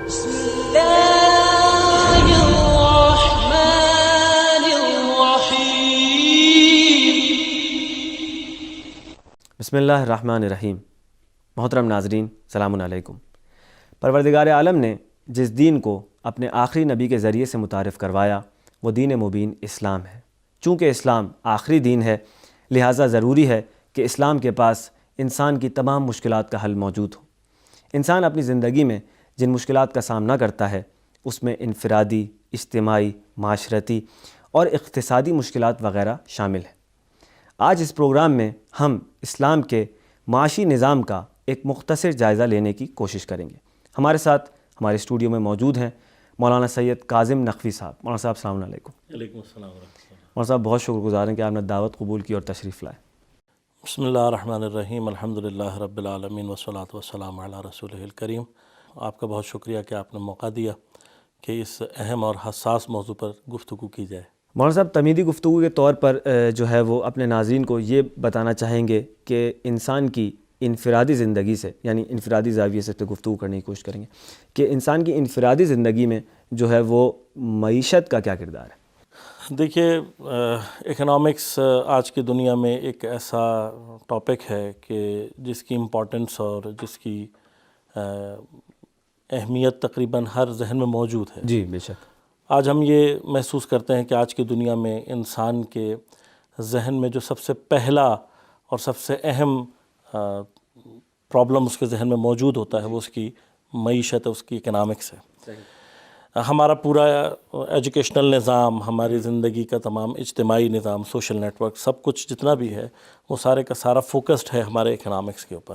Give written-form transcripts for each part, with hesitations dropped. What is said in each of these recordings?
بسم الله الرحمن الرحیم۔ بسم اللہ الرحمن الرحیم۔ محترم ناظرین، سلام علیکم۔ پروردگار عالم نے جس دین کو اپنے آخری نبی کے ذریعے سے متعارف کروایا وہ دین مبین اسلام ہے۔ چونکہ اسلام آخری دین ہے، لہٰذا ضروری ہے کہ اسلام کے پاس انسان کی تمام مشکلات کا حل موجود ہو۔ انسان اپنی زندگی میں جن مشکلات کا سامنا کرتا ہے اس میں انفرادی، اجتماعی، معاشرتی اور اقتصادی مشکلات وغیرہ شامل ہیں۔ آج اس پروگرام میں ہم اسلام کے معاشی نظام کا ایک مختصر جائزہ لینے کی کوشش کریں گے۔ ہمارے ساتھ ہمارے اسٹوڈیو میں موجود ہیں مولانا سید کاظم نقوی صاحب۔ مولانا صاحب السلام علیکم۔ وعلیکم السلام ورحمۃ اللہ۔ مولانا صاحب بہت شکر گزار ہیں کہ آپ نے دعوت قبول کی اور تشریف لائے۔ بسم اللہ الرحمن الرحیم، الحمدللہ رب العالمین والصلاۃ والسلام علی رسولہ الکریم۔ آپ کا بہت شکریہ کہ آپ نے موقع دیا کہ اس اہم اور حساس موضوع پر گفتگو کی جائے۔ مولانا صاحب تمہیدی گفتگو کے طور پر جو ہے وہ اپنے ناظرین کو یہ بتانا چاہیں گے کہ انسان کی انفرادی زندگی سے، یعنی انفرادی زاویے سے گفتگو کرنے کی کوشش کریں گے کہ انسان کی انفرادی زندگی میں جو ہے وہ معیشت کا کیا کردار ہے؟ دیکھیے، اکنامکس آج کی دنیا میں ایک ایسا ٹاپک ہے کہ جس کی امپورٹنس اور جس کی اہمیت تقریباً ہر ذہن میں موجود ہے۔ جی بے شک۔ آج ہم یہ محسوس کرتے ہیں کہ آج کی دنیا میں انسان کے ذہن میں جو سب سے پہلا اور سب سے اہم پرابلم اس کے ذہن میں موجود ہوتا ہے وہ اس کی معیشت ہے، اس کی اکنامکس ہے۔ ہمارا پورا ایجوکیشنل نظام، ہماری زندگی کا تمام اجتماعی نظام، سوشل نیٹ ورک، سب کچھ جتنا بھی ہے وہ سارے کا سارا فوکسڈ ہے ہمارے اکنامکس کے اوپر۔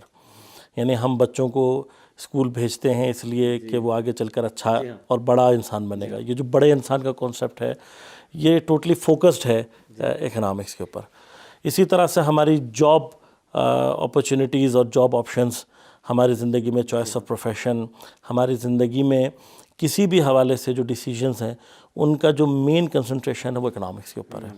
یعنی ہم بچوں کو اسکول بھیجتے ہیں اس لیے کہ وہ آگے چل کر اچھا اور بڑا انسان بنے گا۔ یہ جو بڑے انسان کا کانسیپٹ ہے یہ ٹوٹلی فوکسڈ ہے اکنامکس کے اوپر۔ اسی طرح سے ہماری جاب اپرچونیٹیز اور جاب آپشنز، ہماری زندگی میں چوائس آف پروفیشن، ہماری زندگی میں کسی بھی حوالے سے جو ڈیسیجنز ہیں ان کا جو مین کنسنٹریشن ہے وہ اکنامکس کے اوپر ہے۔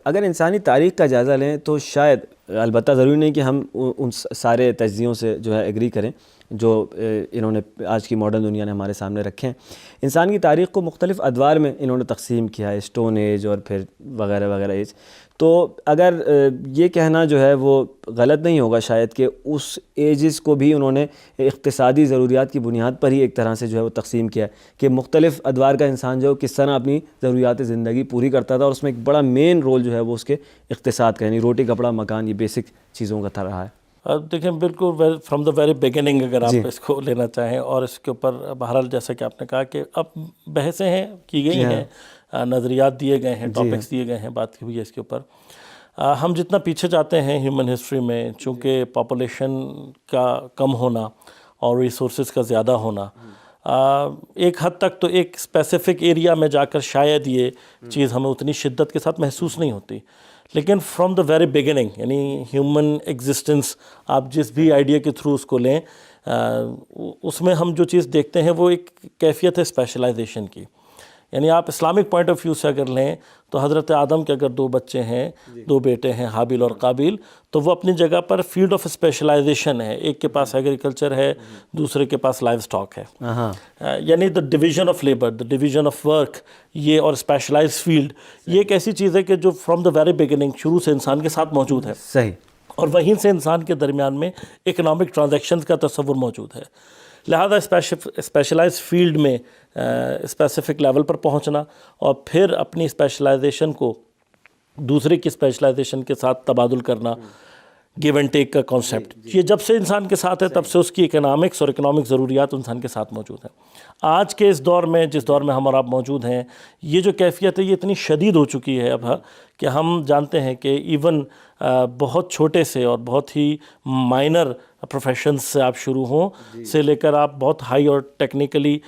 اگر انسانی تاریخ کا جائزہ لیں تو شاید، البتہ ضروری نہیں کہ ہم ان سارے تجزیوں سے جو ہے ایگری کریں جو انہوں نے آج کی ماڈرن دنیا نے ہمارے سامنے رکھے ہیں۔ انسان کی تاریخ کو مختلف ادوار میں انہوں نے تقسیم کیا ہے، اسٹون ایج اور پھر وغیرہ وغیرہ ایج۔ تو اگر یہ کہنا جو ہے وہ غلط نہیں ہوگا شاید کہ اس ایجز کو بھی انہوں نے اقتصادی ضروریات کی بنیاد پر ہی ایک طرح سے جو ہے وہ تقسیم کیا ہے کہ مختلف ادوار کا انسان جو کس طرح اپنی ضروریات زندگی پوری کرتا تھا، اور اس میں ایک بڑا مین رول جو ہے وہ اس کے اقتصاد کا، یعنی روٹی کپڑا مکان، یہ بیسک چیزوں کا تھا رہا ہے۔ دیکھیں بالکل فرام دا ویری بگننگ اگر آپ اس کو لینا چاہیں، اور اس کے اوپر بہرحال جیسا کہ آپ نے کہا کہ اب بحثیں ہیں کی گئی ہیں، نظریات دیے گئے ہیں، ٹاپکس دیے گئے ہیں، بات کی ہوئی ہے اس کے اوپر۔ ہم جتنا پیچھے جاتے ہیں ہیومن ہسٹری میں، چونکہ پاپولیشن کا کم ہونا اور ریسورسز کا زیادہ ہونا، ایک حد تک تو ایک اسپیسیفک ایریا میں جا کر شاید یہ چیز ہمیں اتنی شدت کے ساتھ محسوس نہیں ہوتی، لیکن فرام دا ویری بگننگ، یعنی ہیومن ایگزسٹنس، آپ جس بھی آئیڈیا کے تھرو اس کو لیں، اس میں ہم جو چیز دیکھتے ہیں وہ ایک کیفیت ہے اسپیشلائزیشن کی۔ یعنی آپ اسلامک پوائنٹ آف ویو سے اگر لیں تو حضرت آدم کے اگر 2 بچے ہیں، 2 بیٹے ہیں، حابیل اور قابیل، تو وہ اپنی جگہ پر فیلڈ آف اسپیشلائزیشن ہے۔ ایک کے پاس ایگریکلچر ہے، دوسرے کے پاس لائیو اسٹاک ہے۔ یعنی the division of labour, the division of work, یہ اور اسپیشلائز فیلڈ، یہ ایک ایسی چیز ہے کہ جو فرام دا ویری بگننگ، شروع سے انسان کے ساتھ موجود ہے۔ صحیح۔ اور وہیں سے انسان کے درمیان میں اکنامک ٹرانزیکشنز کا تصور موجود ہے۔ لہذا اسپیشلائز فیلڈ میں اسپیسیفک لیول پر پہنچنا اور پھر اپنی اسپیشلائزیشن کو دوسرے کی اسپیشلائزیشن کے ساتھ تبادل کرنا، گیو اینڈ ٹیک کا کانسیپٹ، یہ جب سے انسان کے ساتھ ہے تب سے اس کی اکنامکس اور اکنامک ضروریات انسان کے ساتھ موجود ہیں۔ آج کے اس دور میں، جس دور میں ہم اور آپ موجود ہیں، یہ جو کیفیت ہے یہ اتنی شدید ہو چکی ہے اب کہ ہم جانتے ہیں کہ ایون بہت چھوٹے سے اور بہت ہی مائنر پروفیشنز سے آپ شروع ہوں سے لے کر آپ بہت ہائی اور ٹیکنیکلی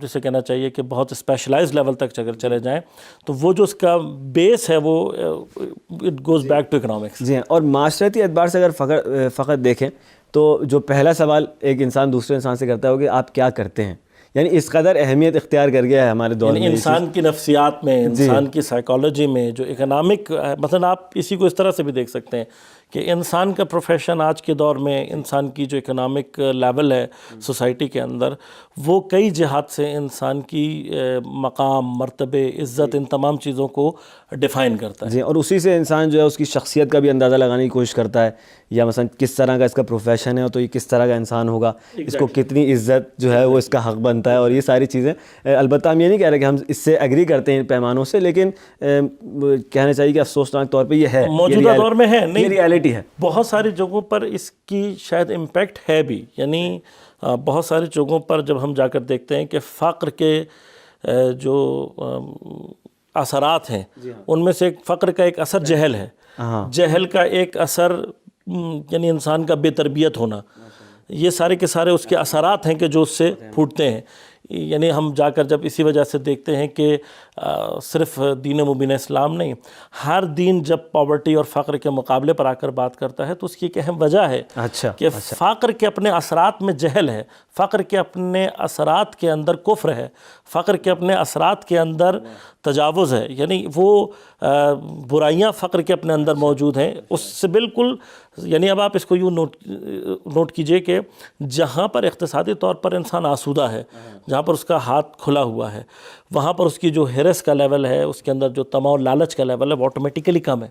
جسے کہنا چاہیے کہ بہت اسپیشلائز لیول تک اگر چلے جائیں تو وہ جو اس کا بیس ہے وہ it goes back to economics. جی ہاں، اور معاشرتی اعتبار سے اگر فقط دیکھیں تو جو پہلا سوال ایک انسان دوسرے انسان سے کرتا ہے کہ آپ کیا کرتے ہیں، یعنی اس قدر اہمیت اختیار کر گیا ہے ہمارے دور میں انسان کی نفسیات میں، انسان کی سائیکالوجی میں جو اکنامک، مثلا آپ اسی کو اس طرح سے بھی دیکھ سکتے ہیں کہ انسان کا پروفیشن آج کے دور میں انسان کی جو اکنامک لیول ہے سوسائٹی کے اندر، وہ کئی جہات سے انسان کی مقام، مرتبے، عزت، ان تمام چیزوں کو ڈیفائن کرتا ہے. جی، اور اسی سے انسان جو ہے اس کی شخصیت کا بھی اندازہ لگانے کی کوشش کرتا ہے، یا مثلا کس طرح کا اس کا پروفیشن ہے تو یہ کس طرح کا انسان ہوگا، اس کو کتنی عزت جو ہے وہ اس کا حق بنتا ہے، اور یہ ساری چیزیں. البتہ ہم یہ نہیں کہہ رہے کہ ہم اس سے ایگری کرتے ہیں ان پیمانوں سے، لیکن کہنا چاہیے کہ افسوسناک طور پہ یہ ہے، موجودہ دور میں ہے. یہ ریالٹی ہے. بہت ساری جگہوں پر اس کی شاید امپیکٹ ہے بھی، یعنی بہت ساری جگہوں پر جب ہم جا کر دیکھتے ہیں کہ فقر کے جو اثرات ہیں، ان میں سے ایک فقر کا ایک اثر جہل ہے. جہل کا ایک اثر یعنی انسان کا بے تربیت ہونا، یہ سارے کے سارے اس کے اثرات ہیں کہ جو اس سے پھوٹتے ہیں. یعنی ہم جا کر جب اسی وجہ سے دیکھتے ہیں کہ صرف دین مبین اسلام نہیں، ہر دین جب پاورٹی اور فقر کے مقابلے پر آ کر بات کرتا ہے تو اس کی ایک اہم وجہ ہے کہ فقر کے اپنے اثرات میں جہل ہے، فقر کے اپنے اثرات کے اندر کفر ہے، فقر کے اپنے اثرات کے اندر تجاوز ہے. یعنی وہ برائیاں فقر کے اپنے اندر موجود ہیں. اس سے بالکل، یعنی اب آپ اس کو یوں نوٹ کیجئے کہ جہاں پر اقتصادی طور پر انسان آسودہ ہے، جہاں پر اس کا ہاتھ کھلا ہوا ہے، وہاں پر اس کی جو ہرس کا لیول ہے، اس کے اندر جو طمع و لالچ کا لیول ہے، وہ آٹومیٹیکلی کم ہے.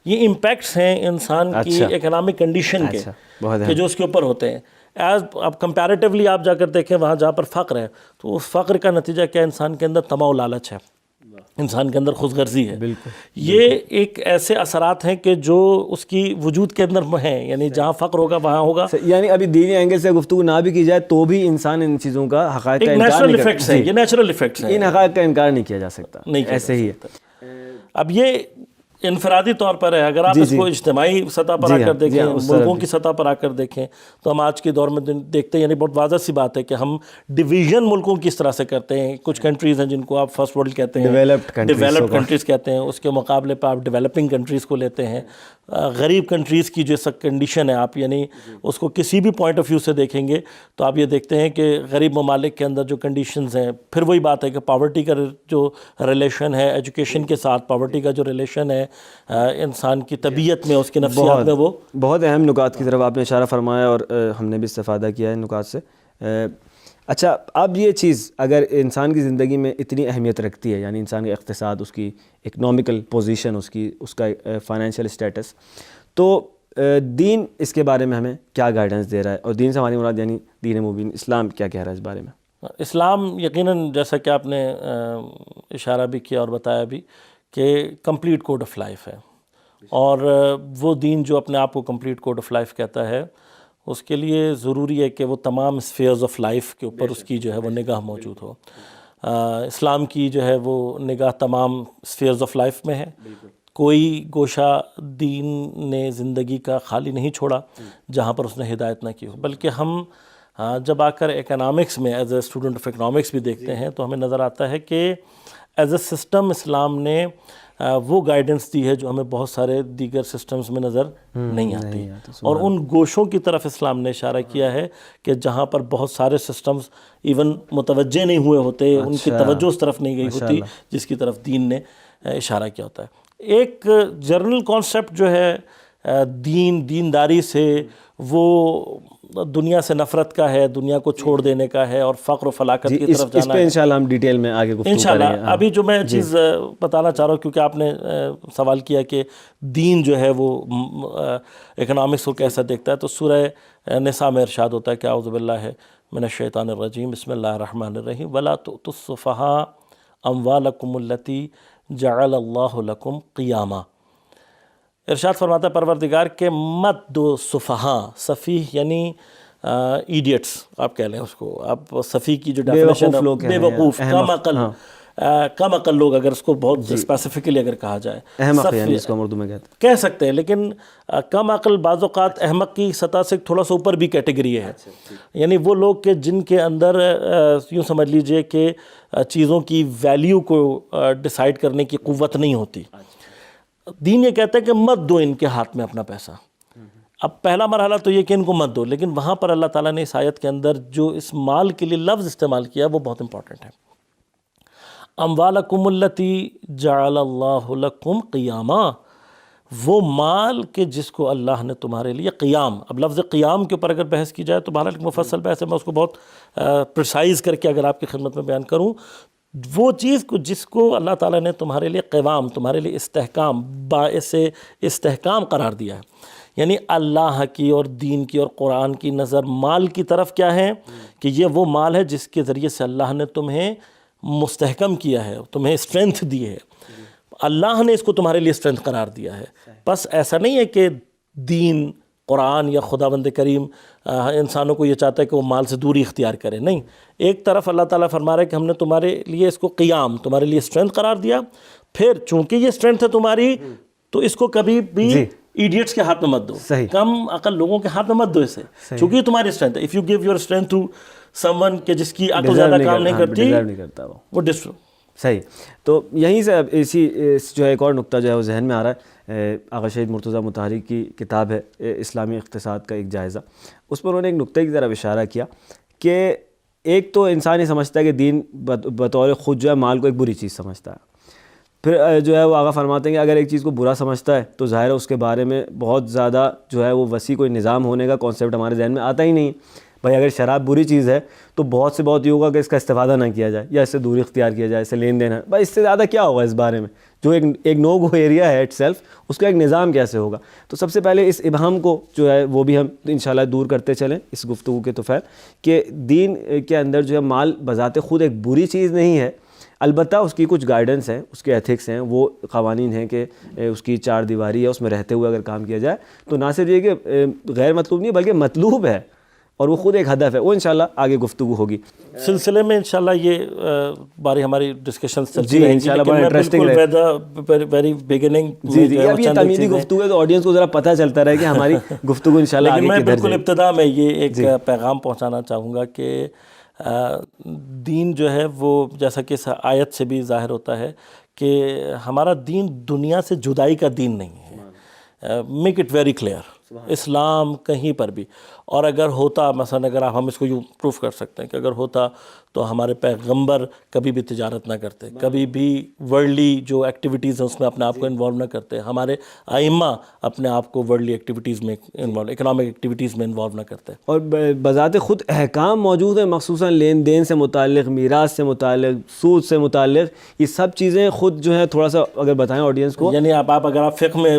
یہ امپیکٹس ہیں انسان کی اکنامک کنڈیشن کے کہ جو اس کے اوپر ہوتے ہیں. اب کمپیریٹیولی آپ جا کر دیکھیں وہاں جہاں پر فقر ہے، تو اس فقر کا نتیجہ کیا؟ انسان کے اندر طمع و لالچ ہے، انسان کے اندر خود غرضی ہے. یہ ایک ایسے اثرات ہیں کہ جو اس کی وجود کے اندر ہیں، یعنی جہاں فقر ہوگا وہاں ہوگا. یعنی ابھی دینی اینگل سے گفتگو نہ بھی کی جائے تو بھی انسان ان چیزوں کا حقائق کا انکار نیچرل ایفیکٹس ہیں، یہ نیچرل ایفیکٹس ہیں، ان حقائق کا انکار نہیں کیا جا سکتا، ایسے ہی ہے. اب یہ انفرادی طور پر ہے. اگر آپ اس کو اجتماعی سطح پر آ کر دیکھیں، ملکوں کی سطح پر آ کر دیکھیں، تو ہم آج کے دور میں دیکھتے ہیں، یعنی بہت واضح سی بات ہے کہ ہم ڈویژن ملکوں کی اس طرح سے کرتے ہیں. کچھ کنٹریز ہیں جن کو آپ فرسٹ ورلڈ کہتے ہیں، ڈیولپڈ کنٹریز کہتے ہیں، اس کے مقابلے پہ آپ ڈیولپنگ کنٹریز کو لیتے ہیں. غریب کنٹریز کی جو کنڈیشن ہے، آپ یعنی اس کو کسی بھی پوائنٹ آف ویو سے دیکھیں گے تو آپ یہ دیکھتے ہیں کہ غریب ممالک کے اندر جو کنڈیشنز ہیں، پھر وہی بات ہے کہ پاورٹی کا جو ریلیشن ہے ایجوکیشن کے ساتھ، پاورٹی کا جو ریلیشن ہے انسان کی طبیعت میں، اس کی نفسیات میں، وہ بہت اہم نکات کی طرف آپ نے اشارہ فرمایا، اور ہم نے بھی استفادہ کیا ہے نکات سے. اچھا، اب یہ چیز اگر انسان کی زندگی میں اتنی اہمیت رکھتی ہے، یعنی انسان کا اقتصاد، اس کی اکنامیکل پوزیشن، اس کا فائنینشیل اسٹیٹس، تو دین اس کے بارے میں ہمیں کیا گائیڈنس دے رہا ہے، اور دین سے ہماری مراد یعنی دین مبین اسلام کیا کہہ رہا ہے اس بارے میں؟ اسلام یقیناً جیسا کہ آپ نے اشارہ بھی کیا اور بتایا بھی کہ کمپلیٹ کوڈ آف لائف ہے، اور وہ دین جو اپنے آپ کو کمپلیٹ کوڈ آف لائف کہتا ہے، اس کے لیے ضروری ہے کہ وہ تمام اسفیئرز آف لائف کے اوپر اس کی جو ہے وہ نگاہ موجود ہو. اسلام کی جو ہے وہ نگاہ تمام اسفیئرز آف لائف میں ہے. کوئی گوشہ دین نے زندگی کا خالی نہیں چھوڑا جہاں پر اس نے ہدایت نہ کی ہو. بلکہ ہم جب آ کر اکنامکس میں as a student of economics بھی دیکھتے ہیں تو ہمیں نظر آتا ہے کہ ایز اے سسٹم اسلام نے وہ گائیڈنس دی ہے جو ہمیں بہت سارے دیگر سسٹمز میں نظر نہیں آتی. اور ان گوشوں کی طرف اسلام نے اشارہ کیا ہے کہ جہاں پر بہت سارے سسٹمز ایون متوجہ نہیں ہوئے ہوتے، ان کی توجہ اس طرف نہیں گئی ہوتی جس کی طرف دین نے اشارہ کیا ہوتا ہے. ایک جنرل کانسیپٹ جو ہے دینداری سے، وہ دنیا سے نفرت کا ہے، دنیا کو چھوڑ دینے کا ہے، اور فقر و فلاکت کی طرف جانا ہے. اس پہ انشاءاللہ ہم ڈیٹیل میں آگے گفتگو انشاءاللہ. کریں گے. ابھی جو میں چیز بتانا چاہ رہا ہوں، کیونکہ آپ نے سوال کیا کہ دین جو ہے وہ اکنامکس کو کیسا دیکھتا ہے، تو سورہ نساء میں ارشاد ہوتا ہے کہ اعوذ باللہ من الشیطان الرجیم، بسم اللہ الرحمن الرحیم، وَلَا تُؤْتُوا السُّفَهَاءَ أَمْوَالَكُمُ الَّتِي جَعَلَ اللَّهُ لَكُمْ قِيَامًا. ارشاد فرماتا ہے پروردگار کہ مت دو سفہاء، سفیہ یعنی ایڈیٹس آپ کہہ لیں اس کو. آپ سفیہ کی جو ڈیفینیشن ہے، بے وقوف، کم عقل، کم عقل لوگ، اگر اس کو بہت اسپیسیفکلی اگر کہا جائے، احمق ہے جس کو ہم اردو میں کہتے ہیں، کہہ سکتے ہیں. لیکن کم عقل بعض اوقات احمق کی سطح سے تھوڑا سا اوپر بھی کیٹیگری ہے. یعنی وہ لوگ کہ جن کے اندر یوں سمجھ لیجئے کہ چیزوں کی ویلیو کو ڈیسائیڈ کرنے کی قوت نہیں ہوتی. دین یہ کہتا ہے کہ مت دو ان کے ہاتھ میں اپنا پیسہ. اب پہلا مرحلہ تو یہ کہ ان کو مت دو، لیکن وہاں پر اللہ تعالیٰ نے اس آیت کے اندر جو اس مال کے لیے لفظ استعمال کیا وہ بہت امپورٹنٹ ہے. اموالکم التی جعل اللہ لکم قیاما، وہ مال کہ جس کو اللہ نے تمہارے لیے قیام، اب لفظ قیام کے اوپر اگر بحث کی جائے تو بہرحال ایک مفصل بحث ہے، میں اس کو بہت پرسائز کر کے اگر آپ کی خدمت میں بیان کروں، وہ چیز کو جس کو اللہ تعالیٰ نے تمہارے لیے قوام، تمہارے لیے استحکام، باعث استحکام قرار دیا ہے، یعنی اللہ کی اور دین کی اور قرآن کی نظر مال کی طرف کیا ہے کہ یہ وہ مال ہے جس کے ذریعے سے اللہ نے تمہیں مستحکم کیا ہے، تمہیں اسٹرینتھ دی ہے، اللہ نے اس کو تمہارے لیے اسٹرینتھ قرار دیا ہے۔ بس ایسا نہیں ہے کہ دین، قرآن یا خداوند کریم انسانوں کو یہ چاہتا ہے کہ وہ مال سے دوری اختیار کرے، نہیں، ایک طرف اللہ تعالیٰ فرما رہا ہے کہ ہم نے تمہارے لیے اس کو قیام، تمہارے لیے اسٹرینتھ قرار دیا، پھر چونکہ یہ اسٹرینتھ ہے تمہاری تو اس کو کبھی بھی ایڈیٹس کے ہاتھ میں مت دو، کم عقل لوگوں کے ہاتھ میں مت دو اسے، چونکہ یہ تمہاری اسٹرینتھ ہے۔ If you give your strength to someone کہ جس کی عقل زیادہ کام نہیں کرتی، وہ ڈسٹرو۔ صحیح، تو یہیں سے اب اسی جو ہے ایک اور نقطہ جو ہے وہ ذہن میں آ رہا ہے، آغا شہید مرتضیٰ مطہری کی کتاب ہے اسلامی اقتصاد کا ایک جائزہ، اس پر انہوں نے ایک نقطے کی طرف اشارہ کیا کہ ایک تو انسان یہ سمجھتا ہے کہ دین بطور خود جو ہے مال کو ایک بری چیز سمجھتا ہے، پھر جو ہے وہ آغا فرماتے ہیں کہ اگر ایک چیز کو برا سمجھتا ہے تو ظاہر ہے اس کے بارے میں بہت زیادہ جو ہے وہ وسیع کوئی نظام ہونے کا کانسیپٹ ہمارے ذہن میں آتا ہی نہیں۔ بھائی اگر شراب بری چیز ہے تو بہت سے بہت یہ ہوگا کہ اس کا استفادہ نہ کیا جائے یا اس سے دوری اختیار کیا جائے، اس سے لین دین ہے، بھائی اس سے زیادہ کیا ہوگا اس بارے میں، جو ایک نو گو ایریا ہے اٹ سیلف، اس کا ایک نظام کیسے ہوگا۔ تو سب سے پہلے اس ابہام کو جو ہے وہ بھی ہم انشاءاللہ دور کرتے چلیں اس گفتگو کے طفیل، کہ دین کے اندر جو ہے مال بذات خود ایک بری چیز نہیں ہے، البتہ اس کی کچھ گائیڈنس ہیں، اس کے ایتھکس ہیں، وہ قوانین ہیں کہ اس کی چار دیواری ہے، اس میں رہتے ہوئے اگر کام کیا جائے تو نہ صرف یہ کہ غیر مطلوب نہیں بلکہ مطلوب ہے، اور وہ خود ایک ہدف ہے، وہ انشاءاللہ آگے گفتگو ہوگی سلسلے میں انشاءاللہ یہ باری ہماری ڈسکشنز چلتی جی رہیں گی، انشاءاللہ لیکن بڑا میں انٹرسٹنگ بالکل ویری بگننگ جی اب یہ تمیدی گفتگو ہے تو آڈینس کو ذرا پتہ چلتا رہے کہ ہماری گفتگو انشاءاللہ لیکن آگے میں کدھر بالکل جائے۔ ابتدا میں یہ ایک پیغام پہنچانا چاہوں گا کہ دین جو ہے وہ جیسا کہ اس آیت سے بھی ظاہر ہوتا ہے کہ ہمارا دین دنیا سے جدائی کا دین نہیں ہے، میک اٹ ویری کلیئر، اسلام کہیں پر بھی، اور اگر ہوتا مثلا اگر ہم اس کو یوں پروف کر سکتے ہیں کہ اگر ہوتا تو ہمارے پیغمبر کبھی بھی تجارت نہ کرتے، کبھی بھی ورلڈلی جو ایکٹیویٹیز ہیں اس میں اپنے آپ کو انوالو نہ کرتے، ہمارے ائمہ اپنے آپ کو ورلڈلی ایکٹیویٹیز میں انوالو، اکنامک ایکٹیویٹیز میں انوالو نہ کرتے، اور بذات خود احکام موجود ہیں مخصوصاً لین دین سے متعلق، میراث سے متعلق، سود سے متعلق، یہ سب چیزیں خود جو ہے تھوڑا سا اگر بتائیں آڈینس کو، یعنی آپ اگر آپ فقہ میں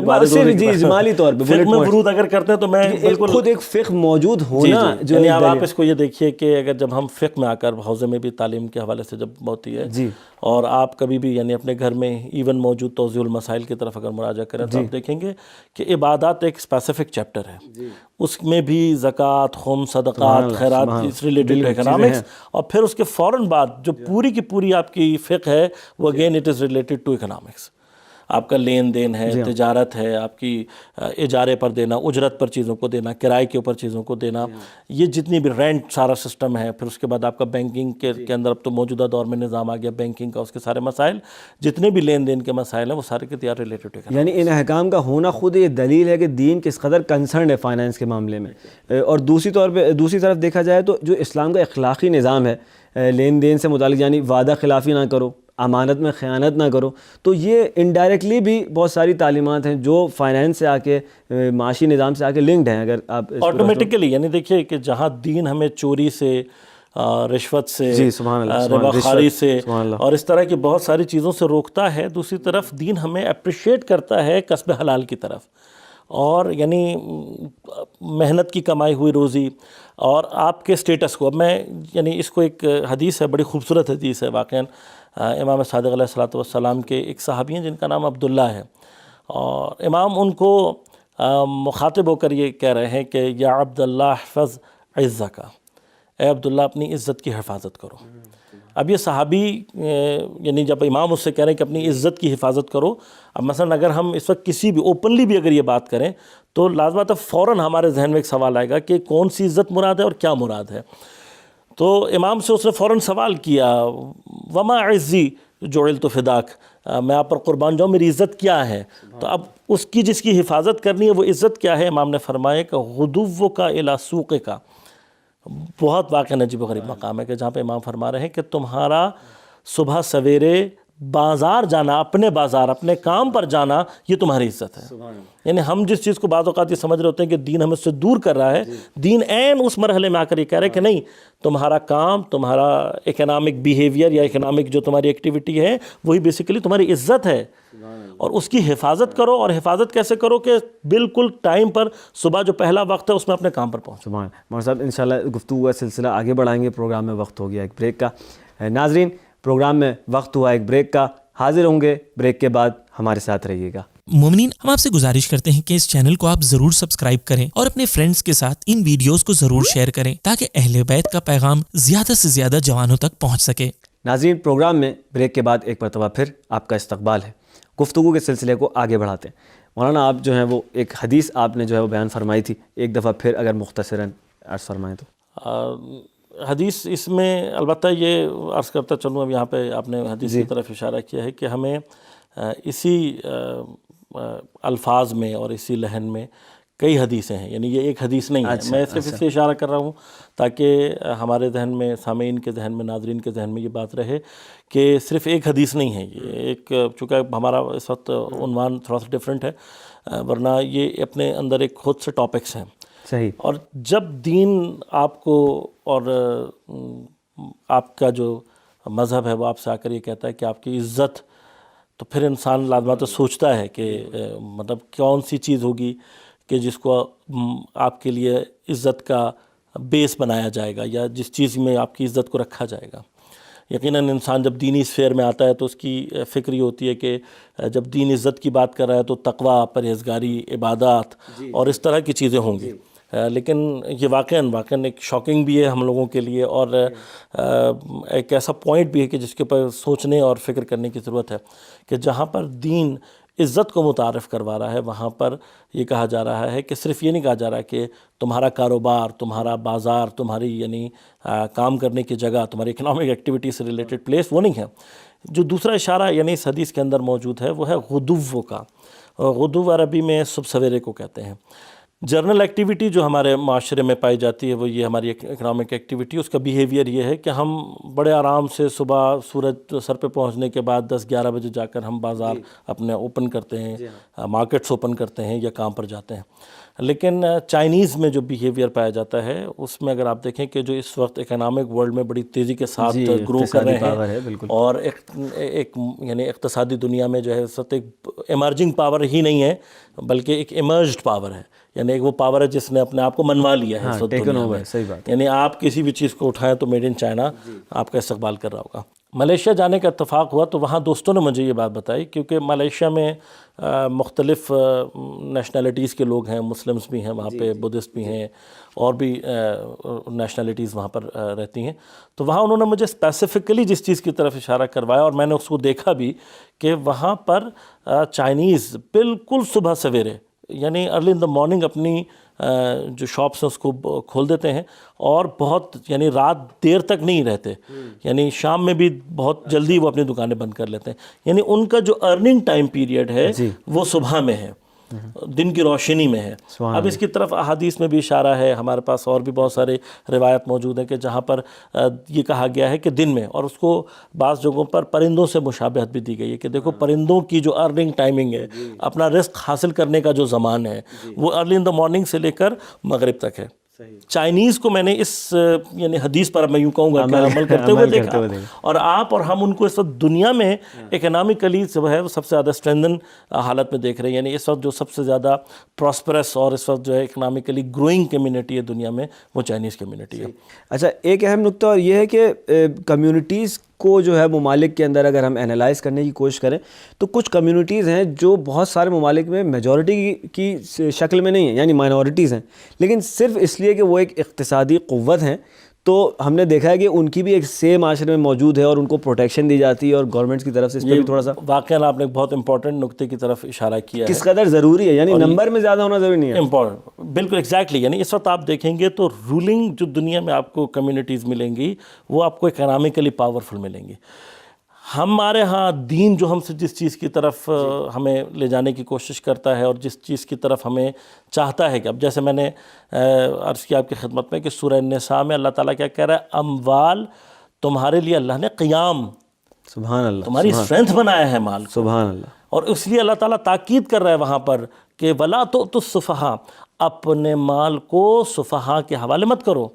جی اجمالی طور پہ فقہ میں ورود اگر کرتے ہیں تو میں بالکل خود ایک فقہ موجود ہونا جو یعنی اب آپ اس کو یہ دیکھیے کہ اگر جب ہم فقہ میں آ کر حوزے میں بھی تعلیم کے حوالے سے جب ہوتی ہے جی، اور آپ کبھی بھی یعنی اپنے گھر میں ایون موجود توضیح المسائل کی طرف اگر مراجعہ کریں تو آپ دیکھیں گے کہ عبادات ایک اسپیسیفک چیپٹر ہے، اس میں بھی زکوٰۃ، خمس، صدقات، خیرات اس ریلیٹڈ ٹو اکنامکس، اور پھر اس کے فوراً بعد جو پوری کی پوری آپ کی فقہ ہے وہ again it is related to economics, آپ کا لین دین ہے، تجارت ہے، آپ کی اجارے پر دینا، اجرت پر چیزوں کو دینا، کرائے کے اوپر چیزوں کو دینا، یہ جتنی بھی رینٹ سارا سسٹم ہے، پھر اس کے بعد آپ کا بینکنگ کے اندر اب تو موجودہ دور میں نظام آ گیا بینکنگ کا، اس کے سارے مسائل، جتنے بھی لین دین کے مسائل ہیں وہ سارے کے تیار ریلیٹڈ ہے۔ یعنی ان احکام کا ہونا خود یہ دلیل ہے کہ دین کس قدر کنسرنڈ ہے فائنانس کے معاملے میں، اور دوسری طرف دیکھا جائے تو جو اسلام کا اخلاقی نظام ہے لین دین سے متعلق، یعنی وعدہ خلافی نہ کرو، امانت میں خیانت نہ کرو، تو یہ انڈائریکٹلی بھی بہت ساری تعلیمات ہیں جو فائنانس سے آ کے معاشی نظام سے آ کے لنکڈ ہیں، اگر آپ آٹومیٹکلی یعنی دیکھیے کہ جہاں دین ہمیں چوری سے، رشوت سے، ربا خواری سے اور اس طرح کی بہت ساری چیزوں سے روکتا ہے، دوسری طرف دین ہمیں اپریشیٹ کرتا ہے کسب حلال کی طرف، اور یعنی محنت کی کمائی ہوئی روزی اور آپ کے سٹیٹس کو، اب میں یعنی اس کو ایک حدیث ہے، بڑی خوبصورت حدیث ہے واقعاً، امام صادق علیہ السلام کے ایک صحابی ہیں جن کا نام عبداللہ ہے، اور امام ان کو مخاطب ہو کر یہ کہہ رہے ہیں کہ یا عبداللہ احفظ عزک، اے عبداللہ اپنی عزت کی حفاظت کرو۔ اب یہ صحابی یعنی جب امام اس سے کہہ رہے ہیں کہ اپنی عزت کی حفاظت کرو، اب مثلا اگر ہم اس وقت کسی بھی اوپنلی بھی اگر یہ بات کریں تو لازماً فوراً ہمارے ذہن میں ایک سوال آئے گا کہ کون سی عزت مراد ہے اور کیا مراد ہے۔ تو امام سے اس نے فوراً سوال کیا وما عزی جعلت فداک، میں آپ پر قربان جاؤں، میری عزت کیا ہے؟ تو اب اس کی جس کی حفاظت کرنی ہے وہ عزت کیا ہے؟ امام نے فرمایا کہ غدوک الی سوقک، بہت واقعہ عجیب و غریب مقام ہے کہ جہاں پہ امام فرما رہے ہیں کہ تمہارا صبح سویرے بازار جانا، اپنے بازار، اپنے کام پر جانا، یہ تمہاری عزت ہے. یعنی ہم جس چیز کو بعض اوقات یہ سمجھ رہے ہوتے ہیں کہ دین ہمیں اس سے دور کر رہا ہے، دین عین اس مرحلے میں آ کر یہ کہہ رہا ہے کہ نہیں، تمہارا کام، تمہارا اکنامک بیہیویئر یا اکنامک جو تمہاری ایکٹیویٹی ہے وہی بیسیکلی تمہاری عزت ہے، اور اس کی حفاظت کرو. اور حفاظت کیسے کرو کہ بالکل ٹائم پر، صبح جو پہلا وقت ہے اس میں اپنے کام پر پہنچو. مولانا صاحب انشاءاللہ گفتگو کا سلسلہ آگے بڑھائیں گے. پروگرام میں وقت ہو گیا ایک بریک کا. ناظرین پروگرام میں وقت ہوا ایک بریک کا، حاضر ہوں گے بریک کے بعد، ہمارے ساتھ رہیے گا. مومنین، ہم آپ سے گزارش کرتے ہیں کہ اس چینل کو آپ ضرور سبسکرائب کریں اور اپنے فرینڈز کے ساتھ ان ویڈیوز کو ضرور شیئر کریں تاکہ اہل بیت کا پیغام زیادہ سے زیادہ جوانوں تک پہنچ سکے. ناظرین پروگرام میں بریک کے بعد ایک مرتبہ پھر آپ کا استقبال ہے. گفتگو کے سلسلے کو آگے بڑھاتے ہیں. مولانا آپ جو ہیں وہ ایک حدیث آپ نے جو ہے وہ بیان فرمائی تھی، ایک دفعہ پھر اگر مختصراً عرض فرمائیں تو. حدیث اس میں البتہ یہ عرض کرتا چلوں، اب یہاں پہ آپ نے حدیث کی طرف اشارہ کیا ہے کہ ہمیں اسی الفاظ میں اور اسی لحن میں کئی حدیثیں ہیں، یعنی یہ ایک حدیث نہیں ہے. میں صرف اس سے اشارہ کر رہا ہوں تاکہ ہمارے ذہن میں، سامعین کے ذہن میں، ناظرین کے ذہن میں یہ بات رہے کہ صرف ایک حدیث نہیں ہے یہ. ایک چونکہ ہمارا اس وقت عنوان تھوڑا سا ڈیفرنٹ ہے، ورنہ یہ اپنے اندر ایک خود سے ٹاپکس ہیں. صحیح. اور جب دین آپ کو اور آپ کا جو مذہب ہے وہ آپ سے آ کر یہ کہتا ہے کہ آپ کی عزت، تو پھر انسان لازمات سوچتا ہے کہ مطلب کون سی چیز ہوگی کہ جس کو آپ کے لیے عزت کا بیس بنایا جائے گا، یا جس چیز میں آپ کی عزت کو رکھا جائے گا. یقیناً انسان جب دینی اسفیئر میں آتا ہے تو اس کی فکر یہ ہوتی ہے کہ جب دین عزت کی بات کر رہا ہے تو تقویٰ، پرہیزگاری، عبادات اور اس طرح کی چیزیں ہوں گی. لیکن یہ واقعاً ایک شاکنگ بھی ہے ہم لوگوں کے لیے، اور ایک ایسا پوائنٹ بھی ہے کہ جس کے اوپر سوچنے اور فکر کرنے کی ضرورت ہے کہ جہاں پر دین عزت کو متعارف کروا رہا ہے وہاں پر یہ کہا جا رہا ہے کہ صرف یہ نہیں کہا جا رہا کہ تمہارا کاروبار، تمہارا بازار، تمہاری یعنی کام کرنے کی جگہ، تمہاری اکنامک ایکٹیویٹی سے ریلیٹڈ پلیس وہ نہیں ہے. جو دوسرا اشارہ یعنی اس حدیث کے اندر موجود ہے وہ ہے غدو کا. غدو عربی میں صبح سویرے کو کہتے ہیں. جرنل ایکٹیویٹی جو ہمارے معاشرے میں پائی جاتی ہے وہ یہ ہماری اکنامک ایکٹیویٹی، اس کا بیہیویئر یہ ہے کہ ہم بڑے آرام سے صبح سورج سر پہ پہنچنے کے بعد 10-11 بجے جا کر ہم بازار اپنے اوپن کرتے ہیں، مارکیٹس اوپن کرتے ہیں یا کام پر جاتے ہیں. لیکن چائنیز میں جو بیہیویئر پایا جاتا ہے اس میں اگر آپ دیکھیں کہ جو اس وقت اکنامک ورلڈ میں بڑی تیزی کے ساتھ گرو کر رہے ہیں، اور ایک یعنی اقتصادی دنیا میں جو ہے اس وقت ایک ایمرجنگ پاور ہی نہیں ہے بلکہ ایک ایمرجڈ پاور ہے، یعنی ایک وہ پاور ہے جس نے اپنے آپ کو منوا لیا ہے اس وقت دنیا میں. یعنی آپ کسی بھی چیز کو اٹھائیں تو میڈ ان چائنا آپ کا استقبال کر رہا ہوگا. ملیشیا جانے کا اتفاق ہوا تو وہاں دوستوں نے مجھے یہ بات بتائی، کیونکہ ملیشیا میں مختلف نیشنلٹیز کے لوگ ہیں، مسلمز بھی ہیں وہاں پہ، بدھسٹ بھی ہیں، اور بھی نیشنلٹیز وہاں پر رہتی ہیں. تو وہاں انہوں نے مجھے اسپیسیفکلی جس چیز کی طرف اشارہ کروایا اور میں نے اس کو دیکھا بھی کہ وہاں پر چائنیز بالکل صبح سویرے یعنی ارلی ان دا مارننگ اپنی جو شاپس ہیں اس کو کھول دیتے ہیں، اور بہت یعنی رات دیر تک نہیں رہتے، یعنی شام میں بھی بہت جلدی وہ اپنی دکانیں بند کر لیتے ہیں. یعنی ان کا جو ارننگ ٹائم پیریڈ ہے وہ صبح میں ہے، دن کی روشنی میں ہے. اب اس کی طرف احادیث میں بھی اشارہ ہے، ہمارے پاس اور بھی بہت سارے روایت موجود ہیں کہ جہاں پر یہ کہا گیا ہے کہ دن میں، اور اس کو بعض جگہوں پر پرندوں سے مشابہت بھی دی گئی ہے کہ دیکھو پرندوں کی جو ارننگ ٹائمنگ ہے، اپنا رزق حاصل کرنے کا جو زمان ہے وہ ارلی ان دا مارننگ سے لے کر مغرب تک ہے. چائنیز کو میں نے اس یعنی حدیث پر میں یوں کہوں گا کہ عمل کرتے ہوئے دیکھا، اور آپ اور ہم ان کو اس وقت دنیا میں اکنامکلی جو ہے وہ سب سے زیادہ اسٹرینتھن حالت میں دیکھ رہے ہیں. یعنی اس وقت جو سب سے زیادہ پراسپرس اور اس وقت جو ہے اکنامکلی گروئنگ کمیونٹی ہے دنیا میں وہ چائنیز کمیونٹی ہے. اچھا، ایک اہم نقطہ اور یہ ہے کہ کمیونٹیز کو جو ہے ممالک کے اندر اگر ہم انالائز کرنے کی کوشش کریں تو کچھ کمیونٹیز ہیں جو بہت سارے ممالک میں میجورٹی کی شکل میں نہیں ہیں، یعنی مائنورٹیز ہیں، لیکن صرف اس لیے کہ وہ ایک اقتصادی قوت ہیں تو ہم نے دیکھا ہے کہ ان کی بھی ایک سیم معاشرے میں موجود ہے اور ان کو پروٹیکشن دی جاتی ہے اور گورنمنٹس کی طرف سے. اس پہ بھی تھوڑا سا واقعاً آپ نے ایک بہت امپورٹنٹ نقطے کی طرف اشارہ کیا ہے، کس قدر ضروری ہے، یعنی نمبر میں زیادہ ہونا ضروری نہیں ہے. امپورٹنٹ، بالکل ایگزیکٹلی. یعنی اس وقت آپ دیکھیں گے تو رولنگ جو دنیا میں آپ کو کمیونٹیز ملیں گی وہ آپ کو اکنامکلی پاورفل ملیں گی. ہمارے ہاں دین جو ہم سے جس چیز کی طرف ہمیں لے جانے کی کوشش کرتا ہے اور جس چیز کی طرف ہمیں چاہتا ہے کہ اب جیسے میں نے عرض کیا آپ کی خدمت میں کہ سورہ النساء میں اللہ تعالیٰ کیا کہہ رہا ہے، اموال تمہارے لیے اللہ نے قیام سبحان اللہ، تمہاری اسٹرینتھ بنایا ہے مال کو. سبحان اللہ. اور اس لیے اللہ تعالیٰ تاکید کر رہا ہے وہاں پر کہ وَلَا تُؤْتُوا السُّفَہَاءَ، اپنے مال کو سفہاء کے حوالے مت کرو.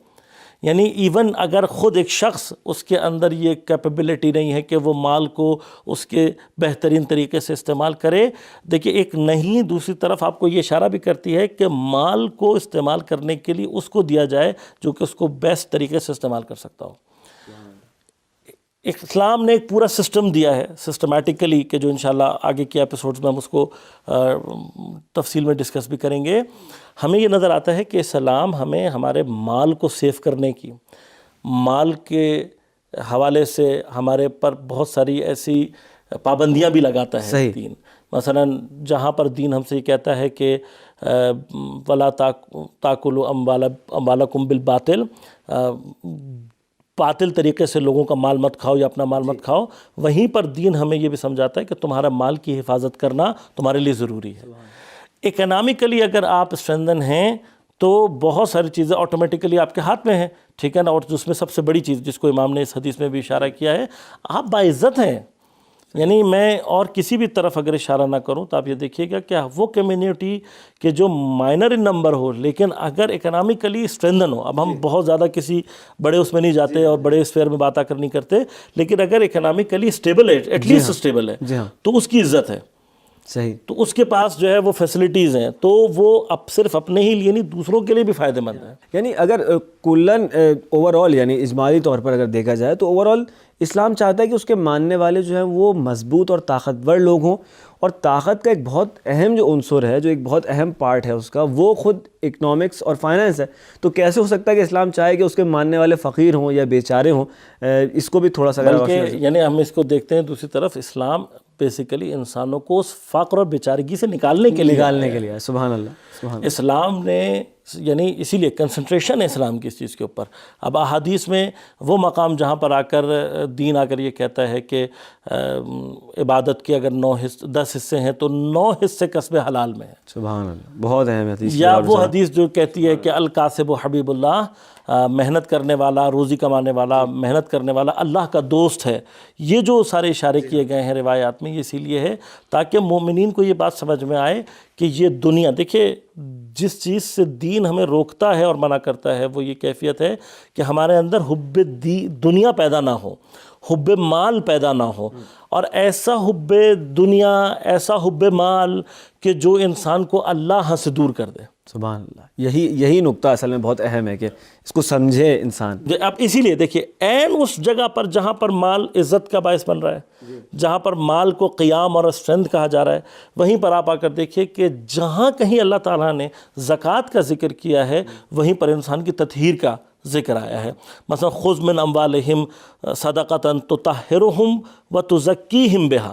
یعنی ایون اگر خود ایک شخص اس کے اندر یہ کیپیبلٹی نہیں ہے کہ وہ مال کو اس کے بہترین طریقے سے استعمال کرے. دیکھیے ایک نہیں، دوسری طرف آپ کو یہ اشارہ بھی کرتی ہے کہ مال کو استعمال کرنے کے لیے اس کو دیا جائے جو کہ اس کو بیسٹ طریقے سے استعمال کر سکتا ہو. اسلام نے ایک پورا سسٹم دیا ہے سسٹمیٹیکلی کہ جو انشاءاللہ آگے کے ایپیسوڈز میں ہم اس کو تفصیل میں ڈسکس بھی کریں گے. ہمیں یہ نظر آتا ہے کہ اسلام ہمیں ہمارے مال کو سیو کرنے کی، مال کے حوالے سے ہمارے پر بہت ساری ایسی پابندیاں بھی لگاتا ہے دین. مثلا جہاں پر دین ہم سے یہ کہتا ہے کہ وَلَا تَأْكُلُوا أَمْوَالَكُمْ بِالْبَاطِلِ، باطل طریقے سے لوگوں کا مال مت کھاؤ یا اپنا مال مت کھاؤ. وہیں پر دین ہمیں یہ بھی سمجھاتا ہے کہ تمہارا مال کی حفاظت کرنا تمہارے لیے ضروری ہے. اکنامکلی اگر آپ اسٹرینتھن ہیں تو بہت ساری چیزیں آٹومیٹیکلی آپ کے ہاتھ میں ہیں، ٹھیک ہے نا. اور جس میں سب سے بڑی چیز جس کو امام نے اس حدیث میں بھی اشارہ کیا ہے، آپ باعزت ہیں. یعنی میں اور کسی بھی طرف اگر اشارہ نہ کروں تو آپ یہ دیکھیے گا کہ وہ کمیونٹی کہ جو مائنر ان نمبر ہو لیکن اگر اکنامکلی اسٹرینتھن ہو، اب ہم بہت زیادہ کسی بڑے اس میں نہیں جاتے اور بڑے اسفیئر میں بات کرنی کرتے، لیکن اگر اکنامکلی اسٹیبل ہے، ایٹ لیسٹ اسٹیبل ہے، تو اس کی عزت ہے. صحیح. تو اس کے پاس جو ہے وہ فیسلٹیز ہیں، تو وہ اب صرف اپنے ہی لیے نہیں دوسروں کے لیے بھی فائدہ مند ہے. یعنی اگر کلن اوور آل یعنی اجمالی طور پر اگر دیکھا جائے تو اوور آل اسلام چاہتا ہے کہ اس کے ماننے والے جو ہیں وہ مضبوط اور طاقتور لوگ ہوں. اور طاقت کا ایک بہت اہم جو عنصر ہے، جو ایک بہت اہم پارٹ ہے اس کا، وہ خود اکنامکس اور فائنانس ہے. تو کیسے ہو سکتا ہے کہ اسلام چاہے کہ اس کے ماننے والے فقیر ہوں یا بیچارے ہوں؟ اس کو بھی تھوڑا سا بلکہ یعنی ہم اس کو دیکھتے ہیں دوسری طرف، اسلام بیسیکلی انسانوں کو اس فقر اور بیچارگی سے نکالنے کے لیے. سبحان اللہ. اسلام نے یعنی اسی لیے کنسنٹریشن ہے اسلام کی اس چیز کے اوپر. اب احادیث میں وہ مقام جہاں پر آ کر دین آ کر یہ کہتا ہے کہ عبادت کے اگر 10 حصے ہیں تو 9 حصے کسب حلال میں ہیں. سبحان اللہ. بہت اہم حدیث. یا وہ حدیث جو کہتی ہے کہ الکاسب حبیب اللہ، محنت کرنے والا، روزی کمانے والا، محنت کرنے والا اللہ کا دوست ہے. یہ جو سارے اشارے کیے گئے ہیں روایات میں، یہ اسی لیے ہے تاکہ مومنین کو یہ بات سمجھ میں آئے کہ یہ دنیا، دیکھیں جس چیز سے دین ہمیں روکتا ہے اور منع کرتا ہے وہ یہ کیفیت ہے کہ ہمارے اندر حب دنیا پیدا نہ ہو، حب مال پیدا نہ ہو، اور ایسا حب دنیا، ایسا حب مال کہ جو انسان کو اللہ سے دور کر دے. سبحان اللہ. یہی نقطہ اصل میں بہت اہم ہے کہ اس کو سمجھے انسان. اب اسی لیے دیکھیے عین اس جگہ پر جہاں پر مال عزت کا باعث بن رہا ہے، جہاں پر مال کو قیام اور اسٹرینتھ کہا جا رہا ہے، وہیں پر آپ آ کر دیکھیے کہ جہاں کہیں اللہ تعالیٰ نے زکوٰۃ کا ذکر کیا ہے وہیں پر انسان کی تطہیر کا ذکر آیا ہے. مثلا خذ من اموالہم صدقۃ تطہرہم وتزکیہم بہا،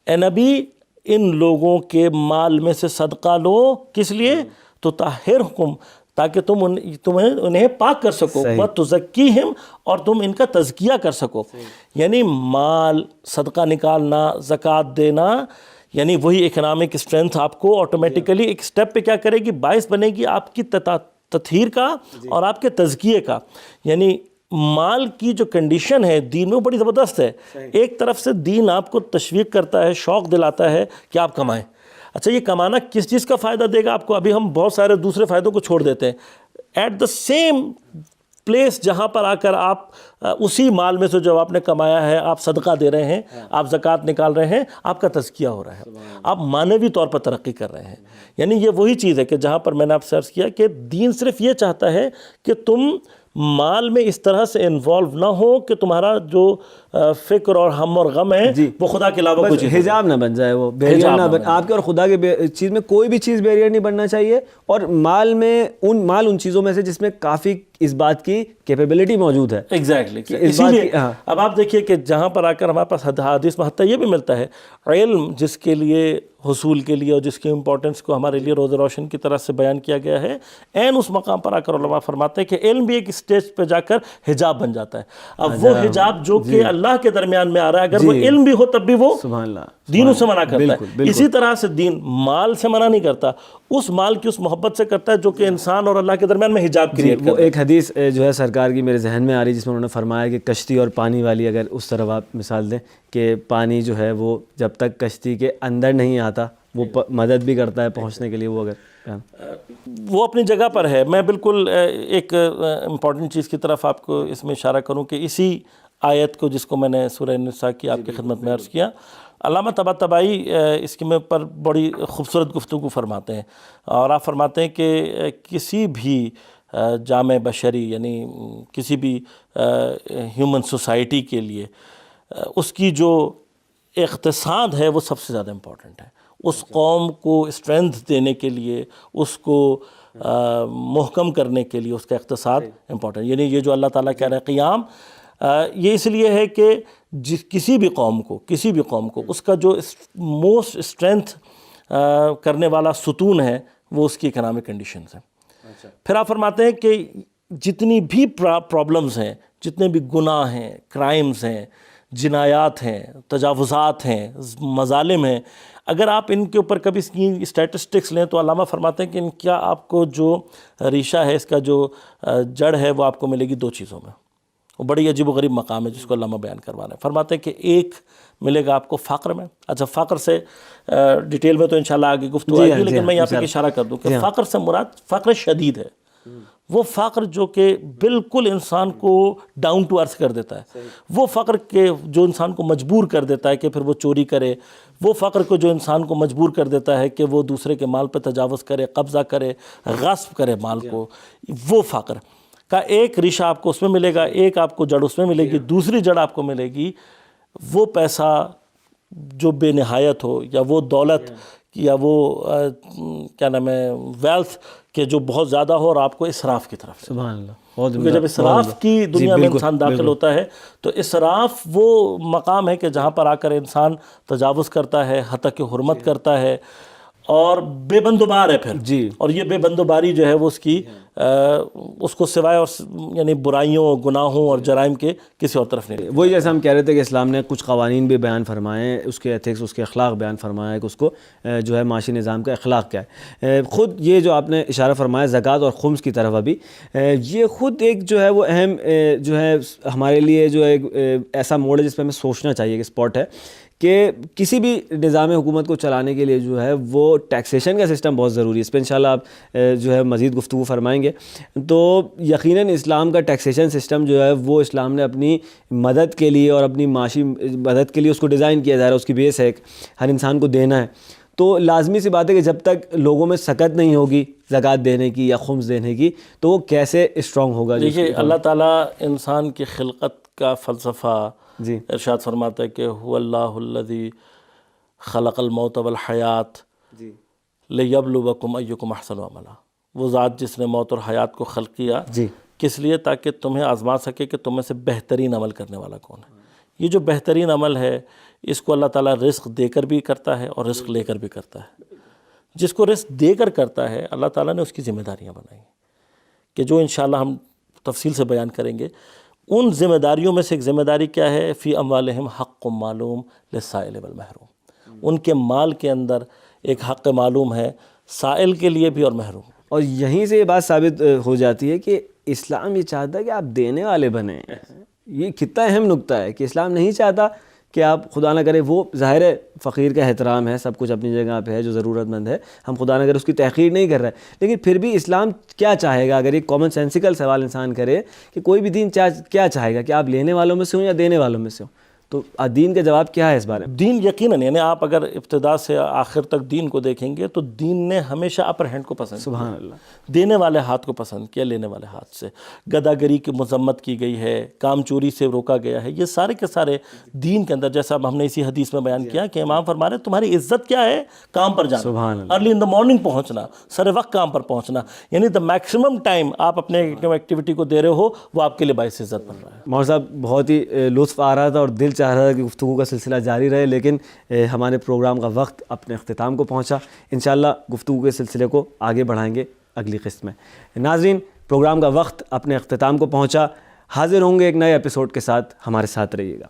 اے نبی ان لوگوں کے مال میں سے صدقہ لو. کس لیے؟ تطہرہم، تاکہ تم انہیں پاک کر سکو، وتزکیہم، اور تم ان کا تزکیہ کر سکو. یعنی مال، صدقہ نکالنا، زکوٰۃ دینا، یعنی وہی اکنامک اسٹرینتھ آپ کو آٹومیٹیکلی ایک سٹیپ پہ کیا کرے گی، باعث بنے گی آپ کی تطہیر کا اور آپ کے تزکیے کا. یعنی مال کی جو کنڈیشن ہے دین میں بڑی زبردست ہے. ایک طرف سے دین آپ کو تشویق کرتا ہے، شوق دلاتا ہے کہ آپ کمائیں. اچھا یہ کمانا کس چیز کا فائدہ دے گا آپ کو؟ ابھی ہم بہت سارے دوسرے فائدوں کو چھوڑ دیتے ہیں. ایٹ دا سیم پلیس جہاں پر آ کر آپ اسی مال میں سے جو آپ نے کمایا ہے آپ صدقہ دے رہے ہیں، آپ زکوٰۃ نکال رہے ہیں، آپ کا تزکیہ ہو رہا ہے، آپ معنوی طور پر ترقی کر رہے ہیں. یعنی یہ وہی چیز ہے کہ جہاں پر میں نے آپ سے عرض کیا کہ دین صرف یہ چاہتا ہے کہ تم مال میں اس طرح سے انوالو نہ ہو کہ تمہارا جو فکر اور ہم اور غم ہے وہ خدا کے علاوہ کچھ حجاب نہ بن جائے، وہ بیریئر نہ بن، آپ کے اور خدا کے چیز میں کوئی بھی چیز بیریئر نہیں بننا چاہیے. اور مال میں ان چیزوں میں سے جس میں کافی اس بات کی کیپیبلٹی موجود ہے. ایگزیکٹلی. اسی لیے اب آپ دیکھیے کہ جہاں پر آ کر ہمارے پاس حدیث میں حتیٰ یہ بھی ملتا ہے، علم جس کے لیے حصول کے لیے اور جس کی امپورٹنس کو ہمارے لیے روز روشن کی طرح سے بیان کیا گیا ہے، عین اس مقام پر آ کر علماء فرماتے ہیں کہ علم بھی ایک اسٹیج پہ جا کر حجاب بن جاتا ہے. اب وہ حجاب جو کہ اللہ کے درمیان میں آ رہا ہے، اگر وہ علم بھی ہو تب بھی وہ دین اسے منع کرتا ہے. اسی طرح سے دین مال سے منع نہیں کرتا، اس مال کی اس محبت سے کرتا ہے جو کہ انسان اور اللہ کے درمیان میں حجاب کریٹ وہ ایک حدیث جو ہے سرکار کی میرے ذہن میں آ رہی، جس میں انہوں نے فرمایا کہ کشتی اور پانی والی، اگر اس طرف آپ مثال دیں کہ پانی جو ہے وہ جب تک کشتی کے اندر نہیں آتا وہ مدد بھی کرتا ہے پہنچنے کے لیے، وہ اگر وہ اپنی جگہ پر ہے. میں بالکل ایک امپورٹنٹ چیز کی طرف آپ کو اس میں اشارہ کروں کہ اسی آیت کو جس کو میں نے سورہ النساء کی آپ کی خدمت میں عرض کیا، علامہ طباطبائی اس کے پر بڑی خوبصورت گفتگو فرماتے ہیں، اور آپ فرماتے ہیں کہ کسی بھی جامع بشری یعنی کسی بھی ہیومن سوسائٹی کے لیے اس کی جو اقتصاد ہے وہ سب سے زیادہ امپورٹنٹ ہے. اس قوم کو اسٹرینتھ دینے کے لیے، اس کو محکم کرنے کے لیے اس کا اقتصاد امپورٹنٹ. یعنی یہ جو اللہ تعالیٰ کہہ رہے ہیں قیام، یہ اس لیے ہے کہ کسی بھی قوم کو اس کا جو موسٹ اسٹرینتھ کرنے والا ستون ہے وہ اس کی اکنامک کنڈیشنز ہیں. پھر آپ فرماتے ہیں کہ جتنی بھی پرابلمز ہیں، جتنے بھی گناہ ہیں، کرائمز ہیں، جنایات ہیں، تجاوزات ہیں، مظالم ہیں، اگر آپ ان کے اوپر کبھی اس کی اسٹیٹسٹکس لیں تو علامہ فرماتے ہیں کہ ان کا آپ کو جو ریشہ ہے، اس کا جو جڑ ہے، وہ آپ کو ملے گی 2 چیزوں میں. وہ بڑی عجیب و غریب مقام ہے جس کو علامہ بیان کروا رہے ہیں. فرماتے ہیں کہ ایک ملے گا آپ کو فقر میں. اچھا، فقر سے ڈیٹیل میں تو انشاءاللہ آگے گفتگو آئے گی، لیکن میں یہاں پہ اشارہ کر دوں کہ فقر سے مراد فقر شدید ہے. وہ فقر جو کہ بالکل انسان کو ڈاؤن ٹو ارتھ کر دیتا ہے، وہ فقر کے جو انسان کو مجبور کر دیتا ہے کہ پھر وہ چوری کرے، وہ فقر کو جو انسان کو مجبور کر دیتا ہے کہ وہ دوسرے کے مال پہ تجاوز کرے، قبضہ کرے، غصب کرے مال کو، وہ فقر کا ایک ریشہ آپ کو اس میں ملے گا، ایک آپ کو جڑ اس میں ملے گی. دوسری جڑ آپ کو ملے گی وہ پیسہ جو بے نہایت ہو، یا وہ دولت، یا وہ کیا نام ہے ویلتھ کہ جو بہت زیادہ ہو اور آپ کو اسراف کی طرف. سبحان اللہ. کیونکہ جب اسراف کی دنیا میں انسان داخل ہوتا ہے تو اسراف وہ مقام ہے کہ جہاں پر آ کر انسان تجاوز کرتا ہے، حتیٰ کہ حرمت کرتا ہے، اور بے بندوبار ہے پھر. اور یہ بے بندوباری جو ہے وہ اس کو سوائے اور یعنی برائیوں، گناہوں اور جرائم کے کسی اور طرف نہیں. وہی جیسے ہم کہہ رہے تھے کہ اسلام نے کچھ قوانین بھی بیان فرمائے ہیں، اس کے ایتھکس، اس کے اخلاق بیان فرمایا ہے کہ اس کو جو ہے معاشی نظام کا اخلاق کیا ہے. خود یہ جو آپ نے اشارہ فرمایا زکوٰۃ اور خمس کی طرف، ابھی یہ خود ایک جو ہے وہ اہم جو ہے ہمارے لیے جو ہے ایسا موڑ ہے جس پہ ہمیں سوچنا چاہیے کہ اسپاٹ ہے کہ کسی بھی نظام حکومت کو چلانے کے لیے جو ہے وہ ٹیکسیشن کا سسٹم بہت ضروری ہے. اس پہ انشاءاللہ آپ جو ہے مزید گفتگو فرمائیں گے. تو یقیناً اسلام کا ٹیکسیشن سسٹم جو ہے وہ اسلام نے اپنی مدد کے لیے اور اپنی معاشی مدد کے لیے اس کو ڈیزائن کیا جا رہا ہے. اس کی بیس ہے ہر انسان کو دینا ہے. تو لازمی سی بات ہے کہ جب تک لوگوں میں سکت نہیں ہوگی زکوٰۃ دینے کی یا خمس دینے کی تو وہ کیسے اسٹرانگ ہوگا. دیکھیے اللہ تعالیٰ انسان کی خلقت کا فلسفہ ارشاد فرماتا ہے کہ هو اللہ الذی خلق الموت والحیات لیبلوکم ایکم احسن عملا. وہ ذات جس نے موت اور حیات کو خلق کیا کس لیے؟ تاکہ تمہیں آزما سکے کہ تم میں سے بہترین عمل کرنے والا کون ہے. یہ جو بہترین عمل ہے اس کو اللہ تعالیٰ رزق دے کر بھی کرتا ہے اور رزق لے کر بھی کرتا ہے. جس کو رزق دے کر کرتا ہے اللہ تعالیٰ نے اس کی ذمہ داریاں بنائی ہیں کہ جو انشاءاللہ ہم تفصیل سے بیان کریں گے. ان ذمہ داریوں میں سے ایک ذمہ داری کیا ہے؟ فی اموالہم حق معلوم للسائل والمحروم. ان کے مال کے اندر ایک حق معلوم ہے سائل کے لیے بھی اور محروم. اور یہیں سے یہ بات ثابت ہو جاتی ہے کہ اسلام یہ چاہتا ہے کہ آپ دینے والے بنیں. یہ کتنا اہم نکتہ ہے کہ اسلام نہیں چاہتا کہ آپ خدا نہ کرے، وہ ظاہر ہے فقیر کا احترام ہے، سب کچھ اپنی جگہ پہ ہے، جو ضرورت مند ہے ہم خدا نہ کرے اس کی تحقیر نہیں کر رہے، لیکن پھر بھی اسلام کیا چاہے گا؟ اگر ایک کامن سینسیکل سوال انسان کرے کہ کوئی بھی دین کیا چاہے گا کہ آپ لینے والوں میں سے ہوں یا دینے والوں میں سے ہوں، تو دین کا جواب کیا ہے اس بارے میں؟ دین یقیناً یعنی آپ اگر ابتدا سے آخر تک دین کو دیکھیں گے تو دین نے ہمیشہ اپر ہینڈ کو پسند کیا. سبحان اللہ. دینے والے ہاتھ کو پسند کیا، لینے والے ہاتھ سے. گداگری کی مذمت کی گئی ہے، کام چوری سے روکا گیا ہے. یہ سارے کے سارے دین کے اندر، جیسا ہم نے اسی حدیث میں بیان کیا کہ امام فرما رہے تمہاری عزت کیا ہے؟ کام پر جانا. سبحان اللہ. ارلی ان دا مارننگ پہنچنا، سر وقت کام پر پہنچنا، یعنی دا میکسیمم ٹائم آپ اپنے ایکٹیویٹی کو دے رہے ہو وہ آپ کے لیے باعث عزت بن رہا ہے. مولوی صاحب بہت ہی لطف آ رہا تھا اور دل چاہ رہا تھا کہ گفتگو کا سلسلہ جاری رہے، لیکن ہمارے پروگرام کا وقت اپنے اختتام کو پہنچا. انشاءاللہ گفتگو کے سلسلے کو آگے بڑھائیں گے اگلی قسط میں. ناظرین، پروگرام کا وقت اپنے اختتام کو پہنچا. حاضر ہوں گے ایک نئے ایپیسوڈ کے ساتھ، ہمارے ساتھ رہیے گا.